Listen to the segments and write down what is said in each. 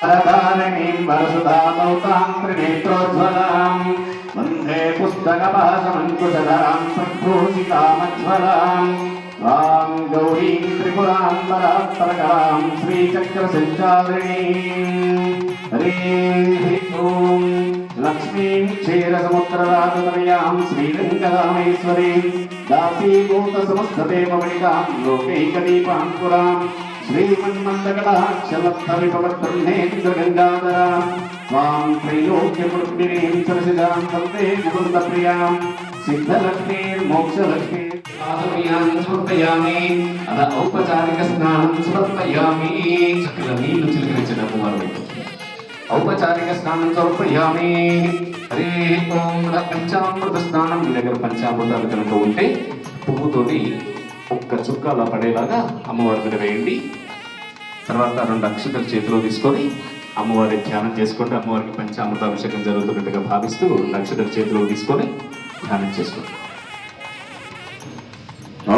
धारणीं वरसुधामौतां त्रिनेत्रोज्ज्वलां वन्दे पुस्तकपाशमङ्कुशधरां सम्भूषितामज्ज्वलां वां गौरीं त्रिपुरां परात्परकरां श्रीचक्रसञ्चारिणीं हरिः ॐ लक्ष्मीं क्षीरसमुद्रराजतनयां श्रीरङ्गरामेश्वरीं दासीभूतसमस्तदेवमणिकां लोकैकदीपाङ्कुरां श्रीमन्मन्दकटाक्षलब्धविभवद्ब्रह्मेन्द्रगङ्गाधरां स्वां त्रैलोक्यमृद्भिरीं सरसिजां वन्दे मुकुन्दप्रियां सिद्धलक्ष्मीर्मोक्षलक्ष्मीर्पादप्रियां समर्पयामि अथ औपचारिकस्नानं समर्पयामि చక్కగా నీళ్లు చిలకరించడం వారు ఔపచారిక స్నానం సమర్పయామి హరి ఓం పంచామృత స్నానం మీ దగ్గర పంచామృతాలు కనుక ఉంటే పువ్వుతోటి ఒక్క చుక్క అలా పడేలాగా అమ్మవారి మీద వేయండి. తర్వాత 2 అక్షతలు చేతిలో తీసుకొని అమ్మవారి ధ్యానం చేసుకోండి. అమ్మవారికి పంచామృతాభిషేకం జరుగుతున్నట్టుగా భావిస్తూ 2 అక్షతలు చేతిలో తీసుకొని ధ్యానం చేసుకోండి.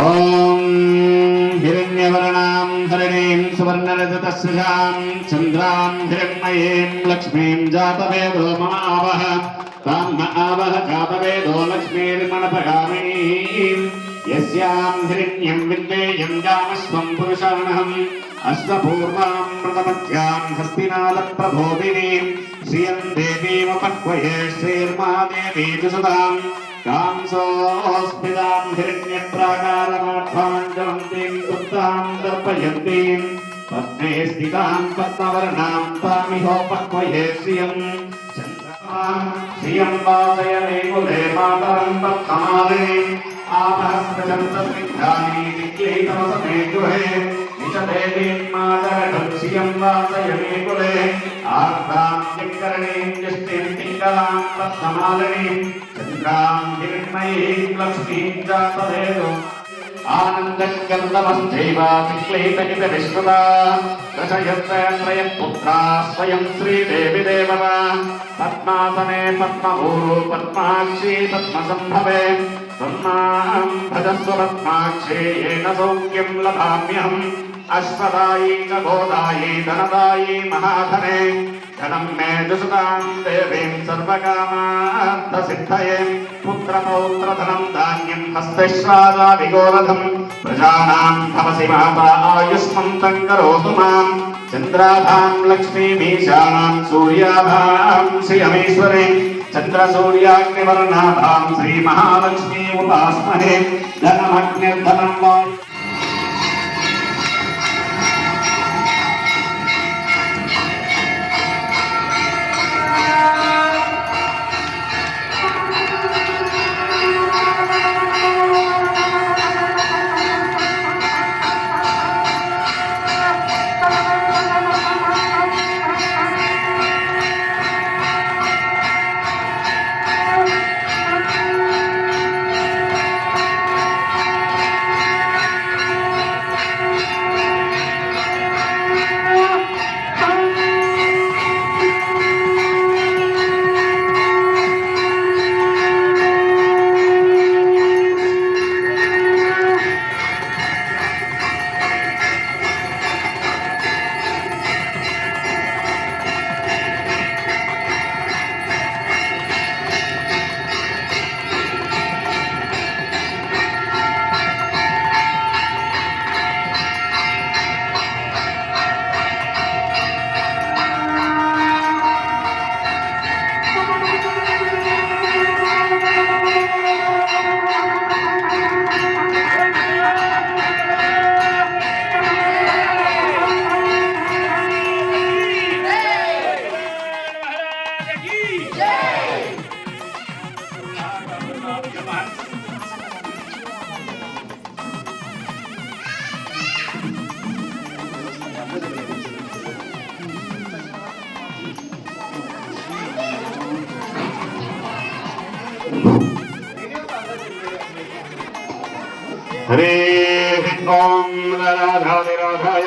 ఓం हिरण्यवर्णां हरिणीं सुवर्णरजतस्रजां चन्द्रां हिरण्मयीं लक्ष्मीं जातवेदो ममावह तां न आवह जातवेदो लक्ष्मीर्मणपगामिनीं यस्यां हिरण्यं विद्येयं जामस्वं पुरुषाणहम् अश्वपूर्वां प्रथमध्यां हस्तिनालप्रबोधिनीं श्रियं देवीमपक्वये श्रीर्मादेवी सुसदां कांसोऽस्मितां हिरण्यप्राकारमाध्वाञ्जलन्तीं गुप्तां दर्पयन्तीं पद्मे स्थितां पद्मवर्णां तामिहोपक्वये श्रियं चन्द्रमां श्रियं वासयने कुले मातरं पद्ममालिनीम् आपहस्त्रचन्द्रस्निग्धानि निक्लीतमसमे गृहे निचदेवीं मातरं श्रियं वासयने कुले आर्द्रां दिक्करणीं यष्टिं पिङ्गलां पद्ममालिनीं चन्द्रां हिरण्मयीं लक्ष्मीं जातवेदो आनन्दकर्दमश्चैव विक्लीतकितविश्रुता दशयत्रयत्रयः पुत्राः स्वयं श्रीदेवी देवता पद्मासने पद्मभूः पद्माक्षी पद्मसम्भवे त्वन्मां भजस्व पद्माक्षी येन सौख्यं लभाम्यहम् अश्वदायी च गोदायी धनदायी महाधने धनं मे दुसुतां देवीं सर्वकामार्थसिद्धये पुत्रपौत्रधनं धान्यं हस्तैश्वादाभिगोरधं प्रजानां भवसि माता आयुष्मन्तं करोतु मां चन्द्राभां लक्ष्मीमीशानां सूर्याभां श्रियमेश्वरीं चन्द्रसूर्याग्निवर्णाभां श्रीमहालक्ष्मी उपास्महे धनमग्निर्धनं वा हरे ओम राधाधिराधाय